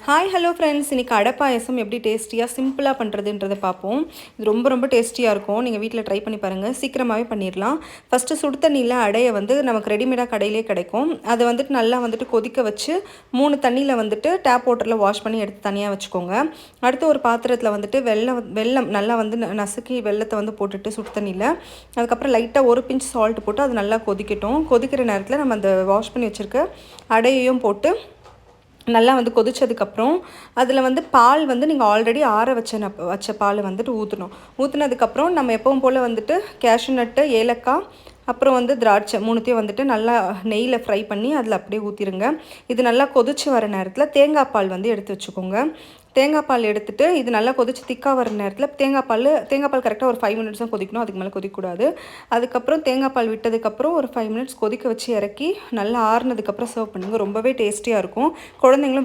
Hi hello friends, இன்றைக்கி அடை பாயசம் எப்படி டேஸ்டியாக சிம்பிளாக பண்ணுறதுன்றதை பார்ப்போம். இது ரொம்ப ரொம்ப டேஸ்டியாக இருக்கும். நீங்கள் வீட்டில் ட்ரை பண்ணி பாருங்கள், சீக்கிரமாகவே பண்ணிடலாம். ஃபஸ்ட்டு சுடு தண்ணியில் அடையை நமக்கு ரெடிமேடாக கடையிலே கிடைக்கும். அதை நல்லா கொதிக்க வச்சு 3 தண்ணியில் டேப் வாட்டரில் வாஷ் பண்ணி எடுத்து தனியாக வச்சுக்கோங்க. அடுத்து ஒரு பாத்திரத்தில் வெல்லம் நல்லா நசுக்கி வெல்லத்தை போட்டுட்டு சுடு தண்ணியில் அதுக்கப்புறம் லைட்டாக 1 பிஞ்ச் சால்ட் போட்டு அது நல்லா கொதிக்கட்டும். கொதிக்கிற நேரத்தில் நம்ம அந்த வாஷ் பண்ணி வச்சுருக்க அடையையும் போட்டு நல்லா கொதிச்சதுக்கப்புறம் அதில் பால் நீங்கள் ஆல்ரெடி ஆற வச்ச பால் ஊற்றணும். ஊற்றுனதுக்கப்புறம் நம்ம எப்பவும் போல் கேஷ்யூ நட்டு, ஏலக்காய், அப்புறம் திராட்சை 3த்தையும் நல்லா நெய்யில் ஃப்ரை பண்ணி அதில் அப்படியே ஊற்றிடுங்க. இது நல்லா கொதிச்சு வர நேரத்தில் தேங்காய் பால் எடுத்து வச்சுக்கோங்க. தேங்காய் பால் எடுத்துகிட்டு இது நல்லா கொதிச்சு திக்காக வர நேரத்தில் தேங்காய் பால் கரெக்டாக ஒரு 5 மினிட்ஸ் தான் கொதிக்கணும், அதுக்கு மேலே கொதிக்கக்கூடாது. அதுக்கப்புறம் தேங்காய் பால் விட்டதுக்கப்புறம் ஒரு 5 மினிட்ஸ் கொதிக்க வச்சு இறக்கி நல்லா ஆறுனதுக்கப்புறம் சர்வ் பண்ணுங்கள். ரொம்பவே டேஸ்டியாக இருக்கும். குழந்தைங்களும்